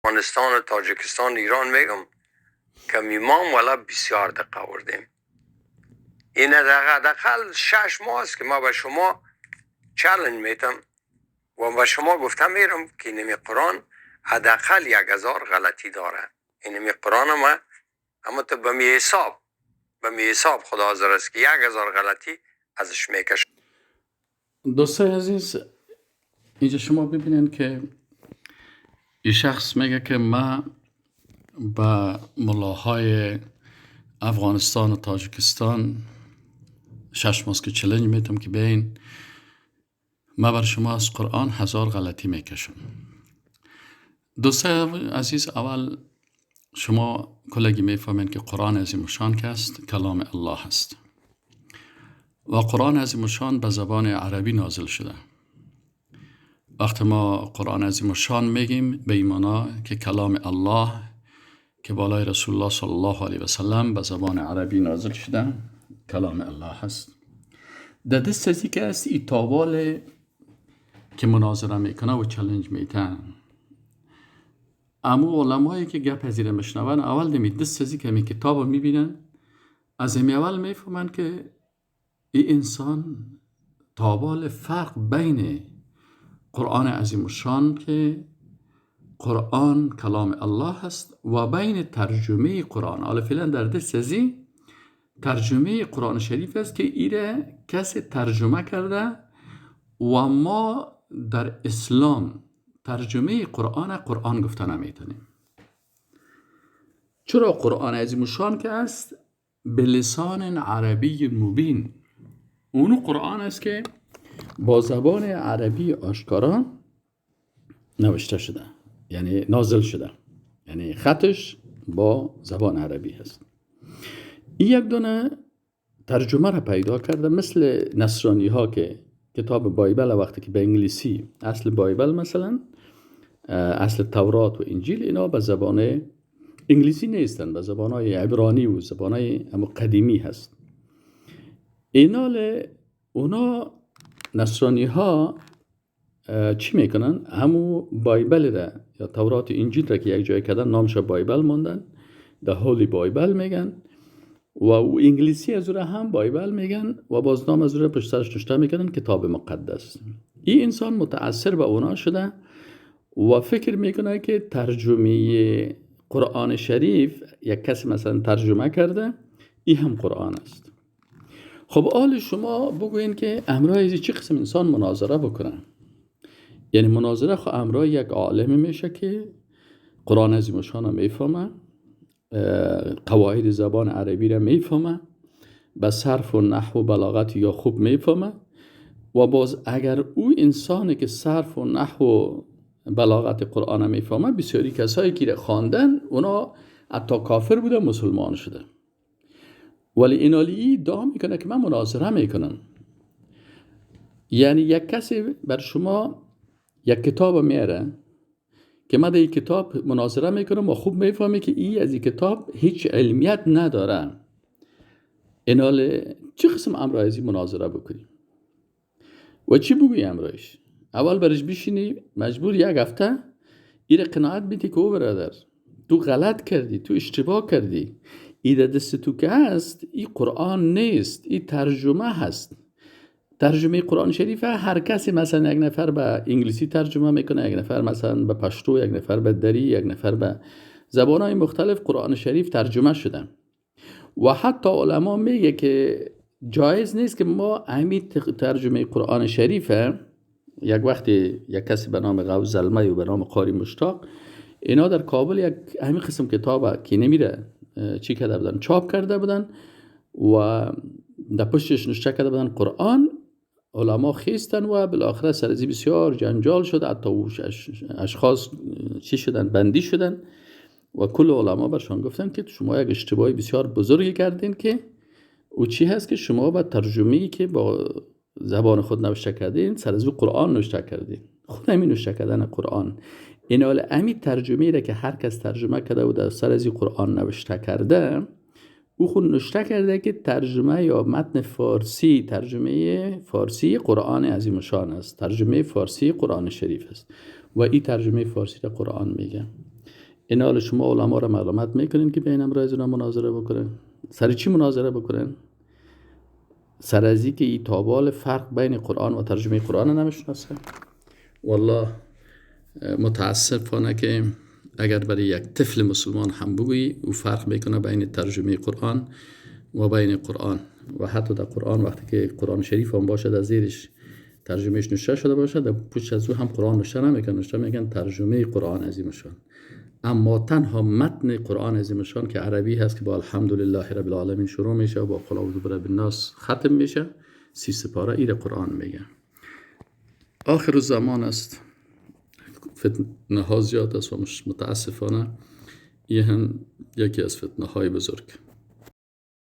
افغانستان و تاجیکستان ایران میگم که میمام والا بسیار دقت آوردیم. این حداقل 6 ماه است که ما به شما چالش میتم و به شما گفتم میرم که اینمی قرآن حداقل 1000 غلطی داره. اینمی قرآن ما اما تو به می حساب خدا حاضر است که 1000 غلطی ازش میکشه. دوستای عزیز، اینجا شما ببینین که این شخص میگه که ما با ملاهای افغانستان و تاجیکستان 6 ماه که چلنج میتم که بین ما بر شما از قرآن 1000 غلطی میکشم. دوستای عزیز، اول شما کلگی میفهمین که قرآن عظیم شان که است کلام الله هست و قرآن عظیم شان به زبان عربی نازل شده. وقتی ما قرآن عظیم شان میگیم به این معنی که کلام الله که بالای رسول الله صلی الله علیه و سلم به زبان عربی نازل شده کلام الله هست. در دست ازی که است ای تاوال که مناظره میکنه و چلنج میتن امو علمایی که گپ ازیره مشنون اول دمی دست ازی که می کتاب میبینن از امی اول میفهمن که این انسان تاوال فرق بین قرآن عظیم شان که قرآن کلام الله هست و بین ترجمه قرآن. حالا فعلا در دست ازی ترجمه قرآن شریف است که ایره کسی ترجمه کرده و ما در اسلام ترجمه قرآن گفته نمیتونیم. چرا قرآن عظیم شان که است به لسان عربی مبین، اونو قرآن است که با زبان عربی آشکارا نوشته شده، یعنی نازل شده، یعنی خطش با زبان عربی هست. این یک دونه ترجمه را پیدا کرده، مثل نصرانی ها که کتاب بایبل وقتی که به انگلیسی اصل بایبل مثلا اصل تورات و انجیل اینا به زبان انگلیسی نیستن، به زبانهای عبرانی و زبانهای قدیمی هست. اونا نصرانی ها چی میکنن؟ همو بایبل را یا تورات و انجیل را که یک جای کردن نامش بایبل موندن، The Holy بایبل میگن و انگلیسی از رو هم بایبل میگن و باز نام از رو پشت سرش نوشته میکنن کتاب مقدس. این انسان متأثر به اونا شده و فکر میکنه که ترجمه قرآن شریف یک کسی مثلا ترجمه کرده این هم قرآن است. خب آل شما بگوین که امرای چه قسم انسان مناظره بکنه؟ یعنی مناظره خو امرای یک عالم میشه که قرآن عظیم شان میفهمه، قواعد زبان عربی را میفهمه، به صرف و نحو و بلاغت یا خوب میفهمه و باز اگر او انسانی که صرف و نحو و بلاغت قرآن میفهمه، بسیاری کسایی که خواندن اونا حتی کافر بوده مسلمان شده، ولی اینالی ادعا میکنه که من مناظره میکنم. یعنی یک کسی بر شما یک کتاب میاره که من در این کتاب مناظره میکنم و خوب میفهمی که این از این کتاب هیچ علمیت نداره، اینال چه قسم امرایزی مناظره بکنی و چی بگوی امرایش؟ اول برش بشینی مجبور یک هفته این قناعت بیتی که او برادر تو غلط کردی، تو اشتباه کردی، این دست تو که هست این قرآن نیست، این ترجمه هست. ترجمه قرآن شریف هر کسی مثلا یک نفر به انگلیسی ترجمه میکنه، یک نفر مثلا به پشتو، یک نفر به دری، یک نفر به زبانهای مختلف قرآن شریف ترجمه شده و حتی علما میگه که جایز نیست که ما همین ترجمه قرآن شریف یک وقتی یک کسی به نام غوث زلمه و به نام قاری مشتاق اینا در کابل یک همین قسم کتاب که نمیره چی کرده بودن چاپ کرده بودن و در پشتش نوشته کرده بودن قرآن. علما خیستن و بالاخره سرزی بسیار جنجال شد، حتی اشخاص چی شدن بندی شدن و کل علما برشان گفتن که شما یک اشتباهی بسیار بزرگی کردین که او چی هست که شما با ترجمه‌ای که با زبان خود نوشته کردین سرزی قرآن نوشته کردین. خود همین نوشته کردن قرآن این حال همین ترجمه‌ای را که هر کس ترجمه کرده و در سرزی قرآن نوشته کرده او خود نوشته کرده که ترجمه یا متن فارسی، ترجمه فارسی قرآن عظیم شان است، ترجمه فارسی قرآن شریف است و این ترجمه فارسی را قرآن میگه. این حال شما علما را معلومت میکنین که بین امرای زنا مناظره بکنن. سر چی مناظره بکنن؟ سر از که ای تابال فرق بین قرآن و ترجمه قرآن نمیشناسه. والله متاسفانه که اگر برای یک طفل مسلمان هم بگویی او فرق میکنه بین ترجمه قرآن و بین قرآن. و حتی در قرآن وقتی که قرآن شریف هم باشه در زیرش ترجمهش نوشته شده باشه، در پشت از او هم قرآن نوشته نمیکنن، نوشته میگن ترجمه قرآن عظیم شان. اما تنها متن قرآن عظیم شان که عربی هست که با الحمدلله رب العالمین شروع میشه و با قل اعوذ برب الناس ختم میشه، 30 سپاره ایر قرآن میگه. آخر الزمان است، فتنه ها زیاد است و متاسفانه این هم یکی از فتنه های بزرگ.